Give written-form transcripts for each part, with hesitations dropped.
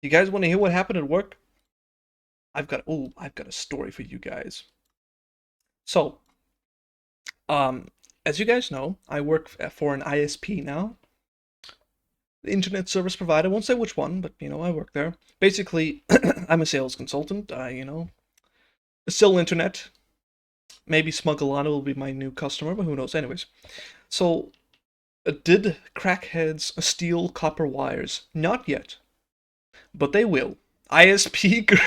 You guys want to hear what happened at work? I've got a story for you guys. So, um, as you guys know, I work for an ISP now, internet service provider. I won't say which one, but I work there. Basically, I'm a sales consultant. Sell internet. Maybe Smugglana will be my new customer, but who knows? Anyways, so did crackheads steal copper wires? Not yet, but they will. ISP.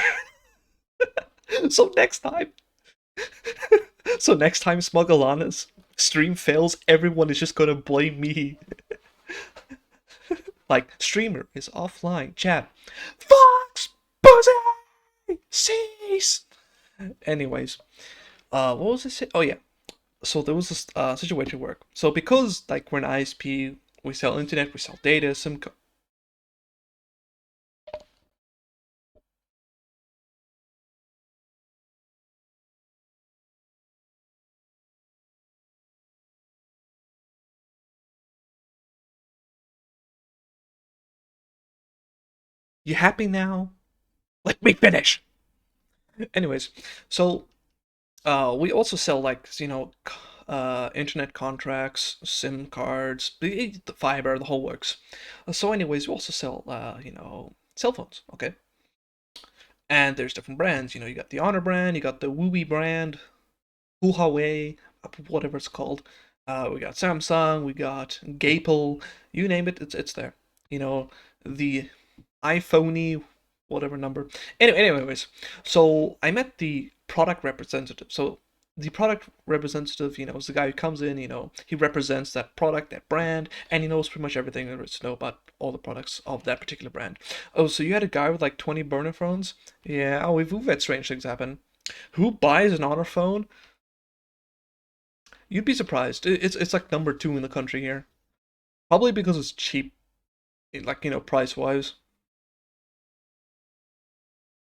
so next time, so next time Smugglana's stream fails, everyone is just gonna blame me. Like, streamer is offline. Chat. Fox pussy cease. Anyways, what was this? Oh yeah. So there was this situation at work. So because like we're an ISP, we sell internet, we sell data, you happy now? Let me finish. Anyways, so we also sell like internet contracts, SIM cards, the fiber, the whole works. So anyways, we also sell cell phones. Okay, and there's different brands. You got the Honor brand, you got the Woowee brand, Huawei, whatever it's called. We got Samsung, we got Gapel, you name it, it's there. The iPhoney, whatever number. Anyways, so I met the product representative. So the product representative, is the guy who comes in, he represents that product, that brand, and he knows pretty much everything there is to know about all the products of that particular brand. Oh, so you had a guy with like 20 burner phones? Yeah, oh, we've had strange things happen. Who buys an Honor phone? You'd be surprised. It's like number two in the country here. Probably because it's cheap, like price wise.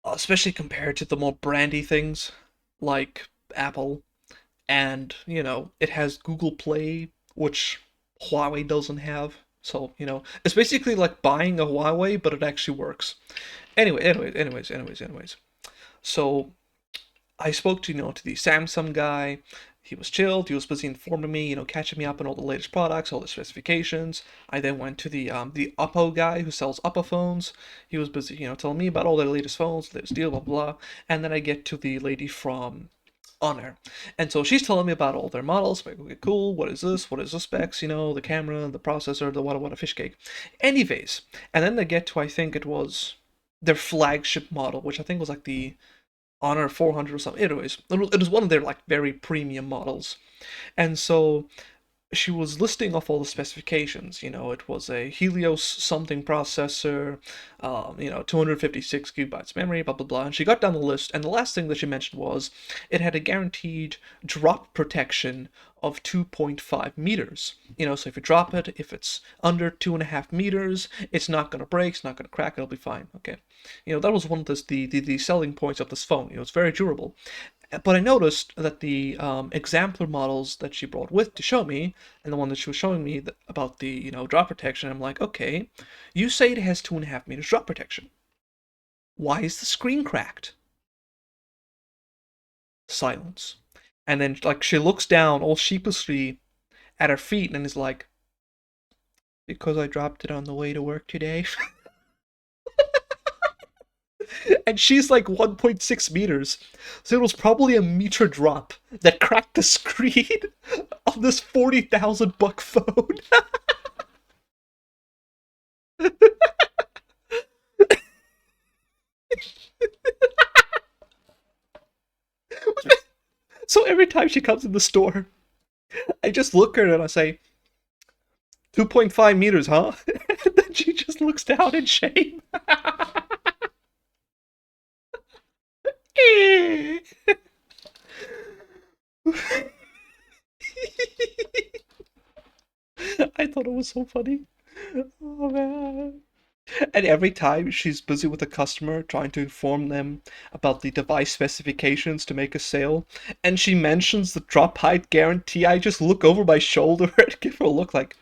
Especially compared to the more brandy things like Apple, and it has Google Play, which Huawei doesn't have. So it's basically like buying a Huawei, but it actually works. Anyways. So I spoke to to the Samsung guy. He was chilled. He was busy informing me, catching me up on all the latest products, all the specifications. I then went to the Oppo guy who sells Oppo phones. He was busy, telling me about all their latest phones, latest deal, blah blah. And then I get to the lady from Honor, and so she's telling me about all their models. Like, okay, cool. What is this? What is the specs? The camera, the processor, the what a fish cake. Anyways, and then they get to, I think it was their flagship model, which I think was like the Honor 400 or something. Anyways, it was one of their like very premium models, and so she was listing off all the specifications. It was a Helios something processor, 256 gigabytes memory, blah blah blah. And she got down the list, and the last thing that she mentioned was it had a guaranteed drop protection of 2.5 meters. So if you drop it, if it's under 2.5 meters, it's not gonna break, it's not gonna crack, it'll be fine. Okay, that was one of the selling points of this phone. It's very durable. But I noticed that the exemplar models that she brought with to show me, and the one that she was showing me about the drop protection, I'm like, okay, you say it has 2.5 meters drop protection. Why is the screen cracked? Silence. And then like she looks down all sheepishly at her feet and is like, because I dropped it on the way to work today. And she's like 1.6 meters. So it was probably a meter drop that cracked the screen of this 40,000 buck phone. So every time she comes in the store, I just look at her and I say, 2.5 meters, huh? And then she just looks down in shame. I thought it was so funny. Oh man. And every time she's busy with a customer trying to inform them about the device specifications to make a sale, and she mentions the drop height guarantee, I just look over my shoulder and give her a look like,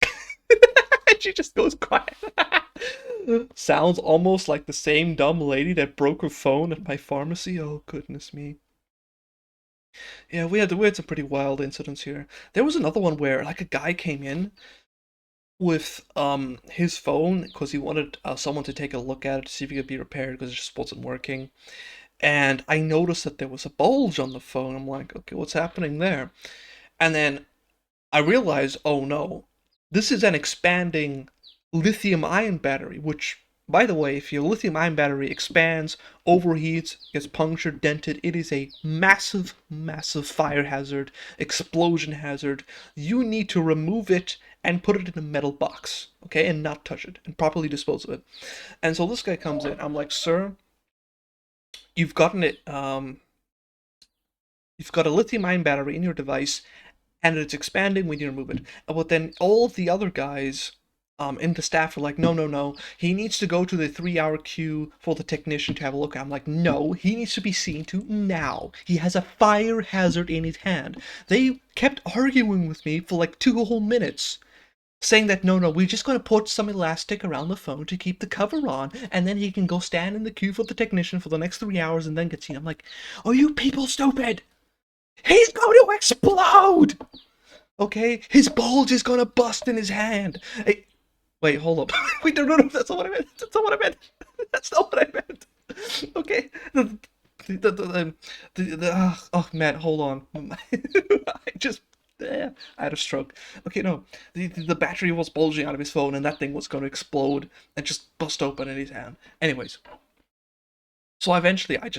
and she just goes quiet. Sounds almost like the same dumb lady that broke her phone at my pharmacy. Oh, goodness me. Yeah, we had some pretty wild incidents here. There was another one where like a guy came in with his phone because he wanted someone to take a look at it to see if it could be repaired because it just wasn't working. And I noticed that there was a bulge on the phone. I'm like, okay, what's happening there? And then I realized, oh no, this is an expanding lithium ion battery, which, by the way, if your lithium ion battery expands, overheats, gets punctured, dented, it is a massive, massive fire hazard, explosion hazard. You need to remove it and put it in a metal box, okay, and not touch it, and properly dispose of it. And so this guy comes in. I'm like, sir, you've gotten it. You've got a lithium ion battery in your device and it's expanding, we need to remove it. But then all of the other guys in the staff are like, no, no, no, he needs to go to the 3 hour queue for the technician to have a look. I'm like, no, he needs to be seen to now. He has a fire hazard in his hand. They kept arguing with me for like 2 whole minutes. Saying that no, no, we're just going to put some elastic around the phone to keep the cover on, and then he can go stand in the queue for the technician for the next 3 hours and then get seen. I'm like, are you people stupid? He's going to explode! Okay? His bulge is gonna bust in his hand. Hey, wait, hold up. Wait, no, no, no, that's not what I meant. That's not what I meant. That's not what I meant. Okay? Oh, man, hold on. I just. I had a stroke. Okay, no. The battery was bulging out of his phone, and that thing was going to explode and just bust open in his hand. Anyways, so eventually, I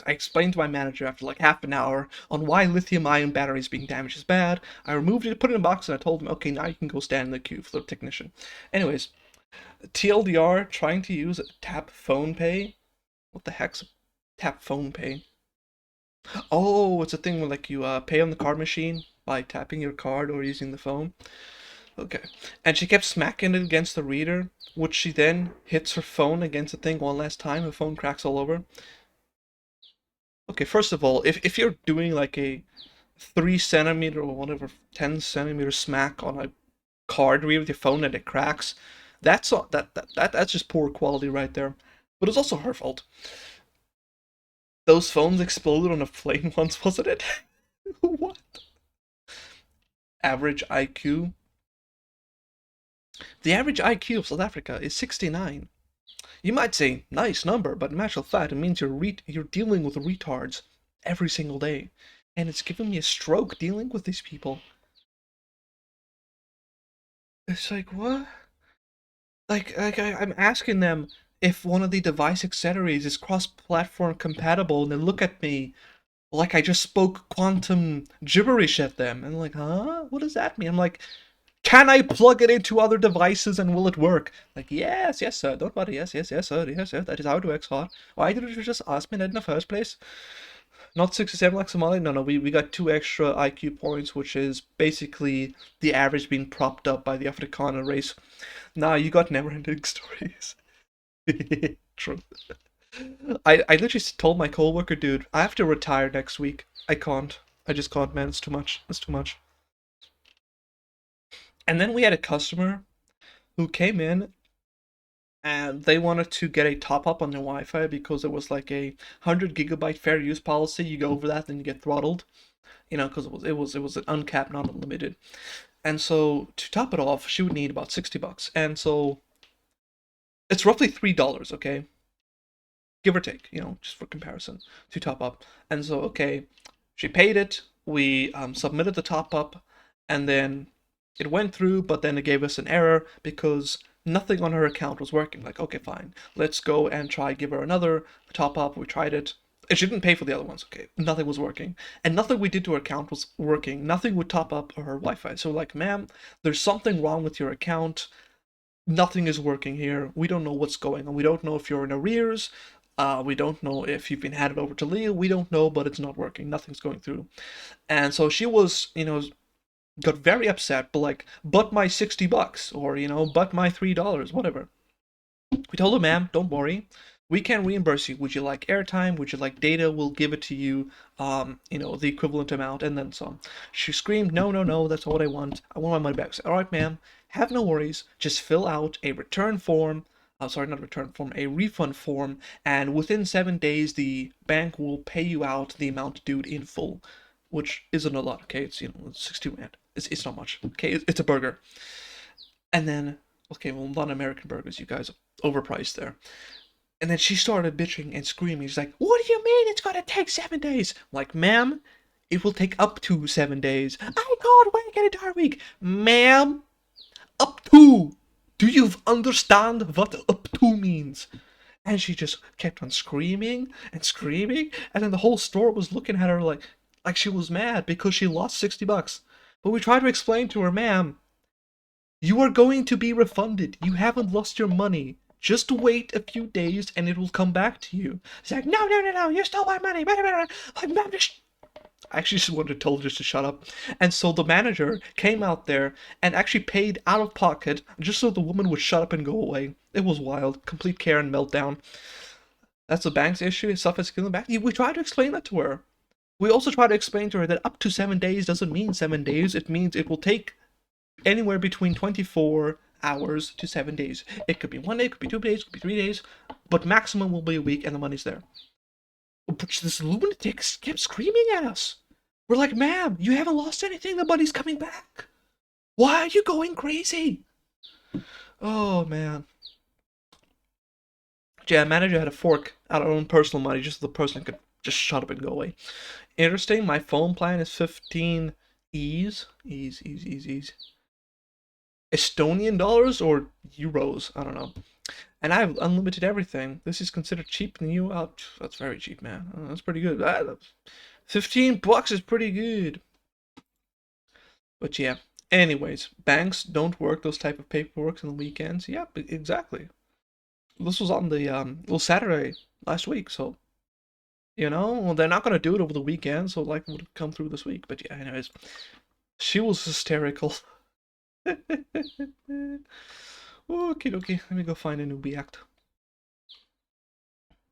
explained to my manager after like half an hour on why lithium-ion batteries being damaged is bad. I removed it, put it in a box, and I told him, okay, now you can go stand in the queue for the technician. Anyways, TLDR, trying to use Tap Phone Pay. What the heck's Tap Phone Pay? Oh, it's a thing where like you pay on the card machine by tapping your card or using the phone. Okay. And she kept smacking it against the reader, which she then hits her phone against the thing one last time. The phone cracks all over. Okay, first of all, if you're doing like a 3 centimeter or whatever, 10 centimeter smack on a card reader with your phone and it cracks, that's just poor quality right there. But it's also her fault. Those phones exploded on a plane once, wasn't it? What? Average IQ. The average IQ of South Africa is 69. You might say, nice number, but in actual fact, it means you're dealing with retards every single day. And it's giving me a stroke dealing with these people. It's like, what? I'm asking them if one of the device accessories is cross-platform compatible, and they look at me like I just spoke quantum gibberish at them. And like, huh? What does that mean? I'm like, can I plug it into other devices and will it work? Like, yes, yes, sir. Don't worry. Yes, yes, yes, sir. Yes, sir. That is how it works, sir. Why didn't you just ask me that in the first place? Not 67 like Somali? No, no. We got 2 extra IQ points, which is basically the average being propped up by the Afrikaner race. Nah, you got never-ending stories. True. I literally told my coworker, dude, I have to retire next week. I can't. I just can't, man. It's too much. It's too much. And then we had a customer who came in and they wanted to get a top up on their Wi-Fi because it was like a 100 GB fair use policy. You go over that, then you get throttled. You know, because it was an uncapped, not unlimited. And so to top it off, she would need about $60. And so it's roughly $3, okay? Give or take, you know, just for comparison, to top up. And so, okay, she paid it, we submitted the top up, and then it went through, but then it gave us an error because nothing on her account was working. Like, okay, fine, let's go and try give her another top up. We tried it. And she didn't pay for the other ones, okay? Nothing was working. And nothing we did to her account was working. Nothing would top up her Wi-Fi. So like, ma'am, there's something wrong with your account. Nothing is working here. We don't know what's going on. We don't know if you're in arrears. We don't know if you've been handed over to legal. We don't know, but it's not working. Nothing's going through. And so she was, you know, got very upset, but like, but my $60, or, you know, but my $3, whatever. We told her, ma'am, don't worry. We can reimburse you. Would you like airtime? Would you like data? We'll give it to you, you know, the equivalent amount, and then some. She screamed, no, no, no, that's not what I want. I want my money back. I said, all right, ma'am, have no worries. Just fill out a return form. sorry, not a return form, a refund form, and within 7 days, the bank will pay you out the amount due in full, which isn't a lot. Okay, it's it's 60 rand. It's not much. Okay, it's a burger, and then okay, well, not American burgers. You guys are overpriced there. And then she started bitching and screaming. She's like, "What do you mean it's gonna take 7 days?" I'm like, ma'am, it will take up to 7 days. I can't wait an entire week, ma'am. Up to. Do you understand what up to means? And she just kept on screaming and screaming, and then the whole store was looking at her like she was mad because she lost $60. But we tried to explain to her, ma'am, you are going to be refunded. You haven't lost your money. Just wait a few days and it will come back to you. It's like, no, no, no, no, you stole my money. Like, ma'am, I actually just wanted to tell her just to shut up. And so the manager came out there and actually paid out of pocket just so the woman would shut up and go away. It was wild. Complete Karen meltdown. That's the bank's issue. Stuff is killing back. We tried to explain that to her. We also tried to explain to her that up to 7 days doesn't mean 7 days. It means it will take anywhere between 24 hours to 7 days. It could be 1 day, it could be 2 days, it could be 3 days, but maximum will be a week and the money's there. But this lunatic kept screaming at us. We're like, ma'am, you haven't lost anything, the money's coming back. Why are you going crazy? Oh, man. Yeah, manager had a fork out of her own personal money just so the person could just shut up and go away. Interesting, my phone plan is 15 E's. Ease. Estonian dollars or euros? I don't know. And I have unlimited everything. This is considered cheap in you. That's very cheap, man. That's pretty good. 15 bucks is pretty good. But yeah. Anyways, banks don't work those type of paperwork on the weekends. Yeah, exactly. This was on the little Saturday last week, so well, they're not gonna do it over the weekend, so like it would come through this week. But yeah, anyways, she was hysterical. Okie dokie, let me go find a newbie act.